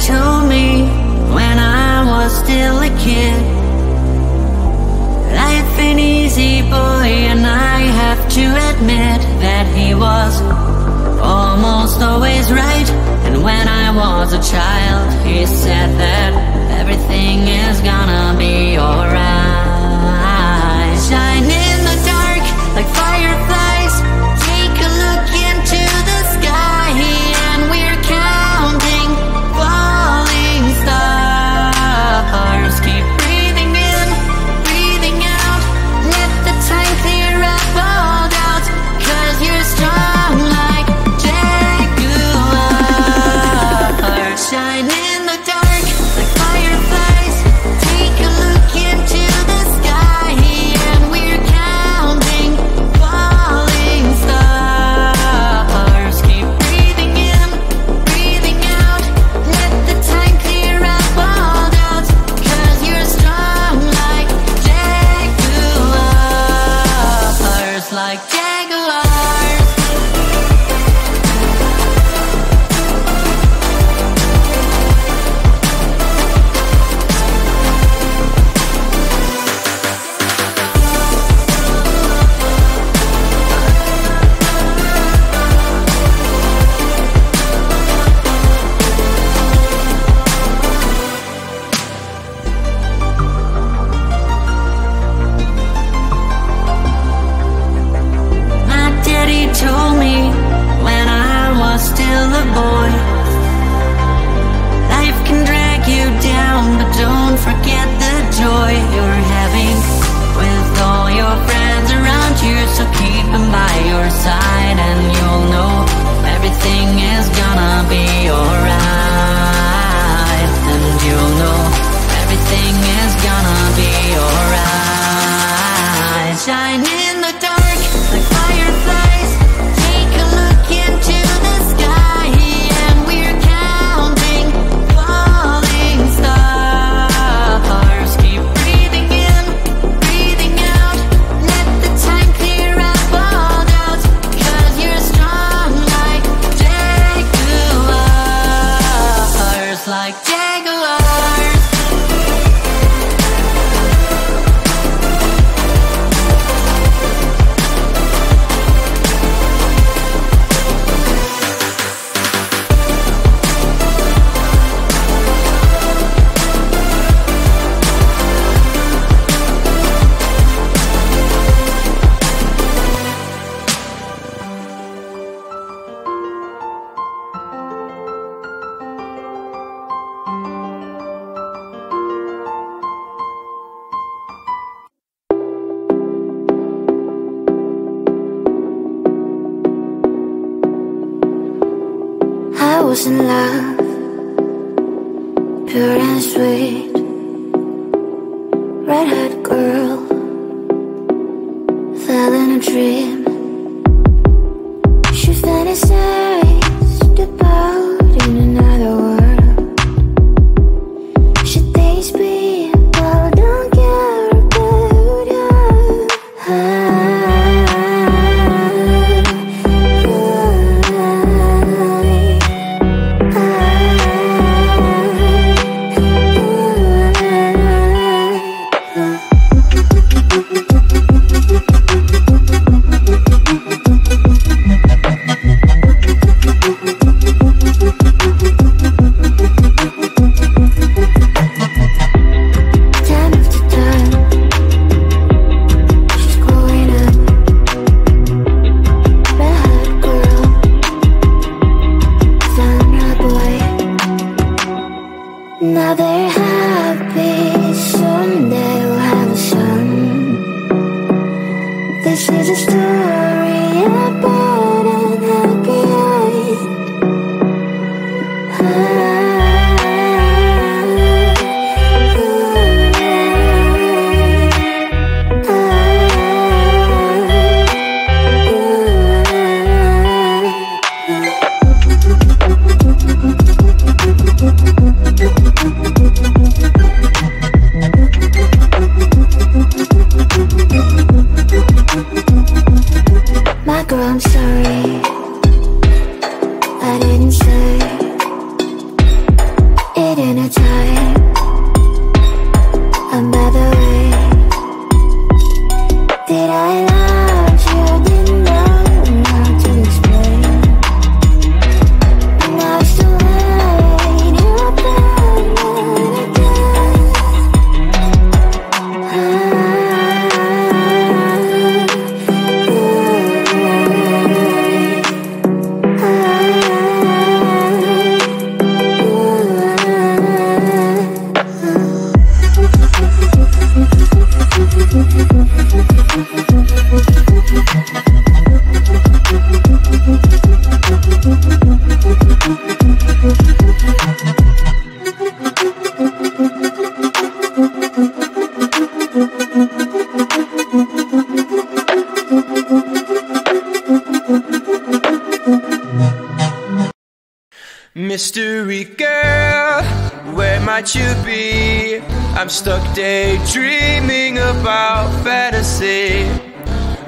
told me when I was still a kid, life ain't easy, boy, and I have to admit that he was almost always right. And when I was a child, he said that everything is gonna be alright. Shine in the dark like fireflies, take a look into the sky, and we're counting falling stars. Keep breathing in, breathing out, let the time clear up all doubts, 'cause you're strong like jaguar. Shine in the dark like fireflies, take a look into the sky, and we're counting falling stars. Keep breathing in, breathing out, let the time clear up all doubts, 'cause you're strong like jaguars, like jaguars. My daddy told me when I was still a boy, life can drag you down, but don't forget the joy you're having with all your friends around you. So keep them by your side, and you'll know everything is gonna be alright. And you'll know everything is gonna be alright. Shine in the dark like fireflies, take a look into the sky, and we're counting falling stars. Keep breathing in, breathing out, let the time clear up all doubts, 'cause you're strong like jaguars, like jaguars. I was in love, pure and sweet, red-haired girl, fell in a dream. She fantasized about in another world. She thinks people don't care about her. Mystery girl, where might you be? I'm stuck daydreaming about fantasy.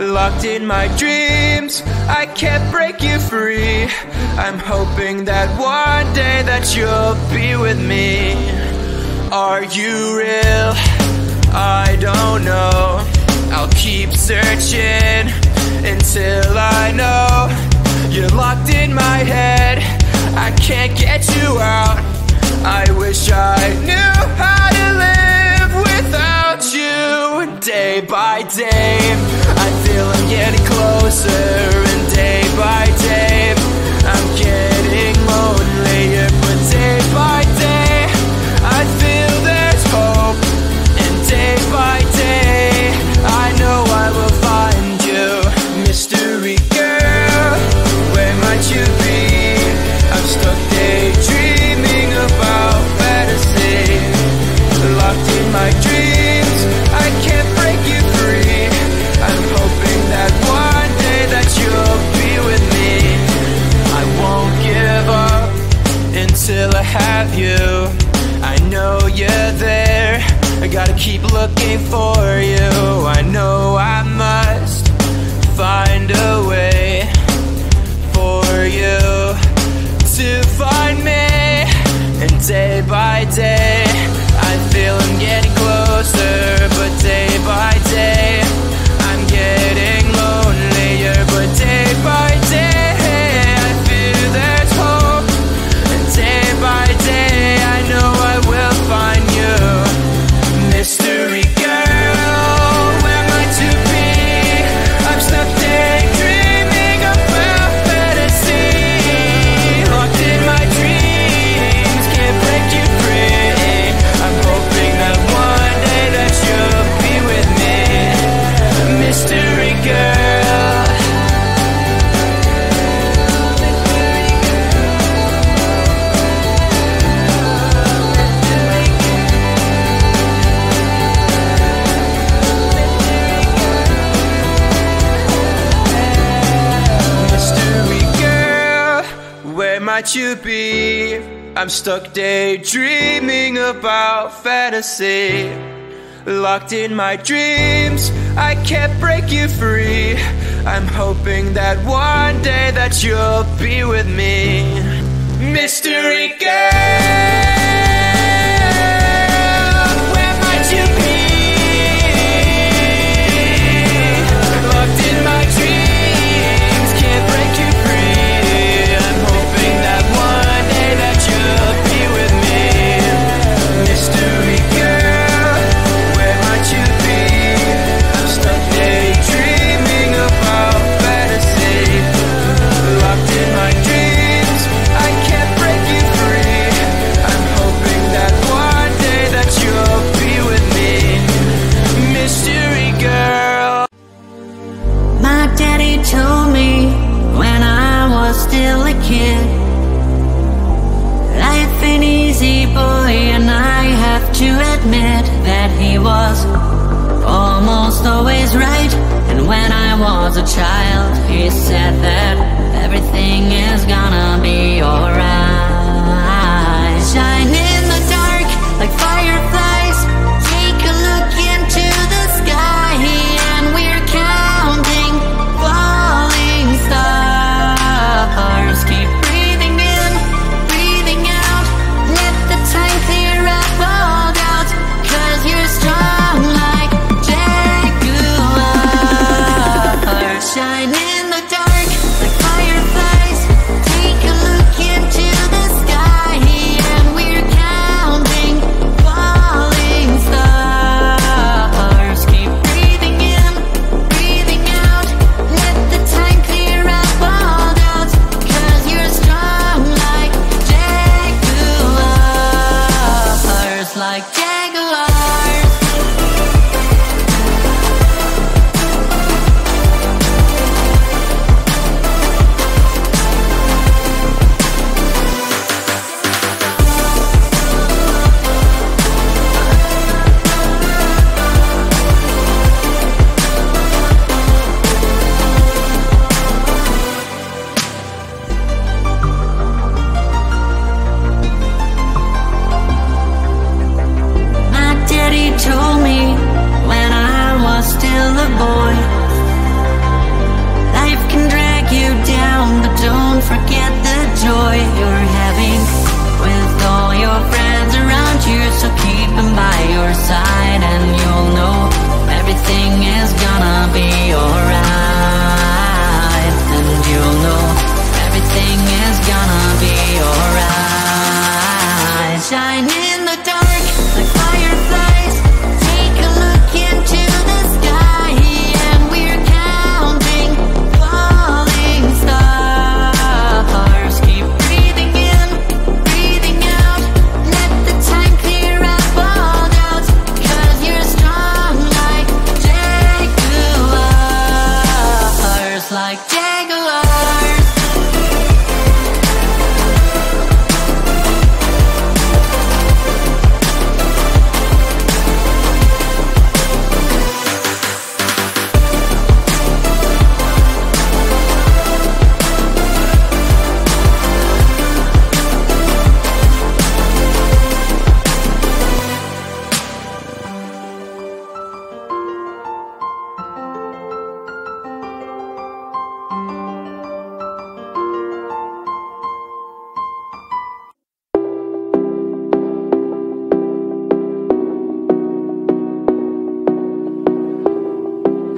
Locked in my dreams, I can't break you free. I'm hoping that one day that you'll be with me. Are you real? I don't know. I'll keep searching until I know. You're locked in my head, I can't get you out. I wish I knew how to live without you. Day by day, I feel I'm getting closer, and day by day, I'm getting lonelier. But day by day, I feel there's hope, and day by day, I know I will find you. Mystery girl, where might you be? I'm stuck daydreaming about fantasy. Locked in my dreams, I can't break you free. I'm hoping that one day that you'll be with me. I won't give up until I have you. I know you're there, I gotta keep looking for you. I know I must find a way for you to find me. And day by day, I feel I'm getting closer. But day by day, I'm getting lonelier. But day by day, I feel there's hope. And day by day, I know I will find you. Mystery girl, where might you be? I'm stuck daydreaming about fantasy. Locked in my dreams, can't break you free. I'm hoping that one day that you'll be with me. Mystery girl. Mystery girl, where might you be? I'm stuck daydreaming about fantasy. Locked in my dreams, I can't break you free. I'm hoping that one day that you'll be with me. Mystery girl, where might you be? Locked in my dreams, can't break you free. I'm hoping that one day that you'll be with me. Mystery girl, where might you be? I'm stuck daydreaming about fantasy. Locked in my dreams, I can't break you free. I'm hoping that one day that you'll be with me. Mystery girl. My daddy told me when I was still a kid, life ain't easy, boy, and I have to admit that he was almost always right. And when I was a child, he said that everything is gonna be alright. Shine in the dark like fireflies, take a look into the sky, and we're counting falling stars. Keep breathing in, breathing out, let the time clear up all doubts, 'cause you're strong like jaguars. Shine in the dark like fireflies, take a look into everything is gonna be alright. And you'll know everything is gonna be alright. Shine in the dark like fireflies. Take a look into the sky, and we're counting falling stars. Keep breathing in, breathing out. Let the time clear up all doubts, 'cause you're strong like jaguars, like jaguars.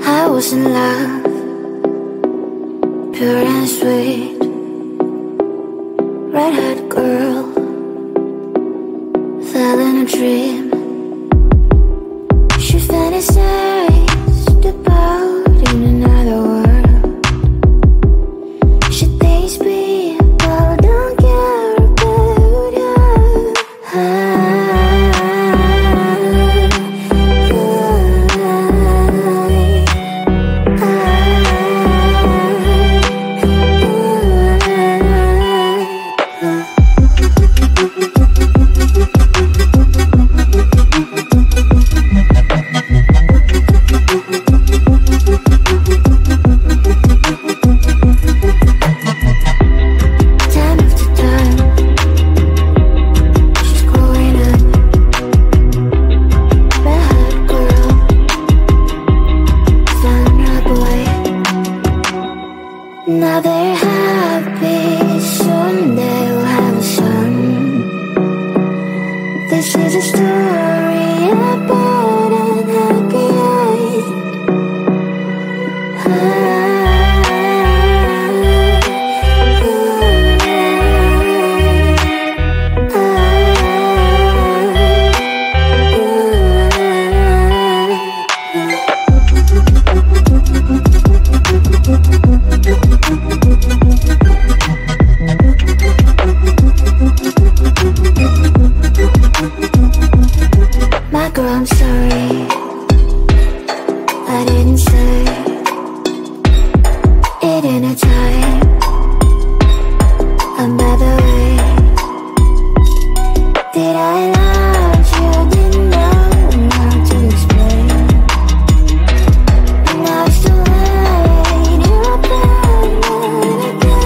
I was in love, pure and sweet, red-haired girl, fell in a dream. She fantasized about in another world. She thinks people don't care about her. Time after time, she's growing up, red-haired girl, found her boy. Now they're happy, soon they'll have a son. This is a story about an happy life. My girl, I'm sorry, I didn't say it in a time. And by the way, did I love you? Didn't know how to explain. And now it's too late, you're up and again.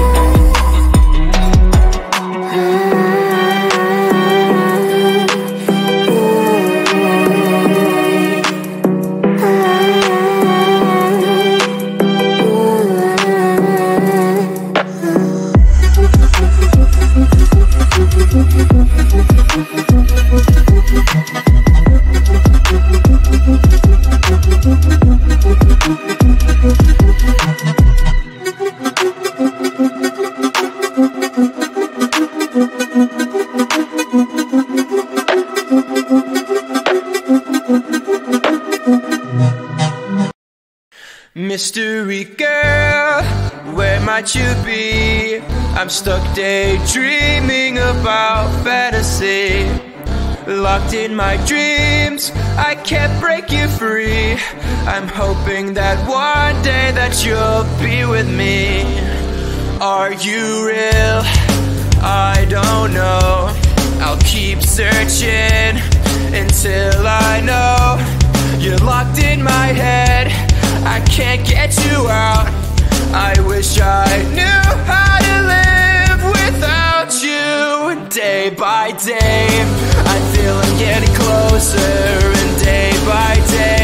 Mystery girl, where might you be? I'm stuck daydreaming about fantasy. Locked in my dreams, I can't break you free. I'm hoping that one day that you'll be with me. Are you real? I don't know. I'll keep searching until I know. You're locked in my head, I can't get you out. I wish I knew how to live without you. Day by day, I feel I'm getting closer, and day by day